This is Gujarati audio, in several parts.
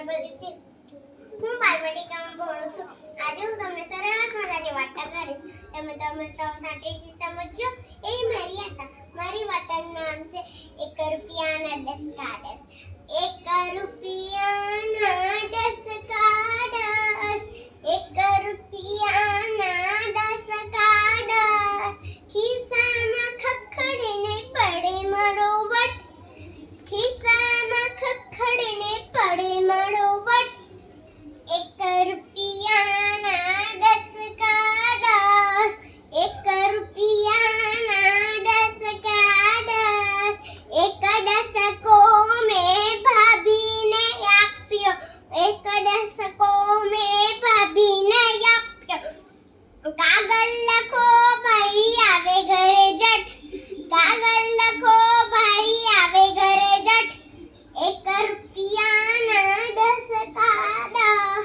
બોલી છે હું બાલવાટિકામાં ભણું છું આજે હું તમને સરસ મજાની વાર્તા કરીશ તમે સૌ સાંભળીને સમજજો એ મારી આશા મારી વાર્તાનું નામ છે 1 રૂપિયાના 10 કાગળ 1 રૂપિયાના 10 કાગળ 1 રૂપિયાના 10 કાગળ ખિસ્સામાં ખખડીને પડે મારો વટ ખિસ્સામાં ખખડીને પડે મારો વટ 1 રૂપિયાના 10 કાગળ 1 રૂપિયાના 10 કાગળ એક દસકો મેં ભાભીને આપ્યો એક દસકો મેં ભાભીને આપ્યો કાગળ લખો ભાઈ આવે ઘરે જટ કાગળ લખો ભાઈ આવે ઘરે જટ 1 રૂપિયાના 10 કાગળ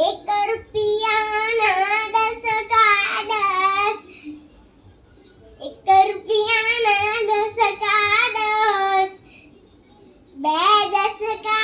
1 રૂપિયાના 10 કાગળ 1 રૂપિયાના 10 કાગળ 2 10 કાગળ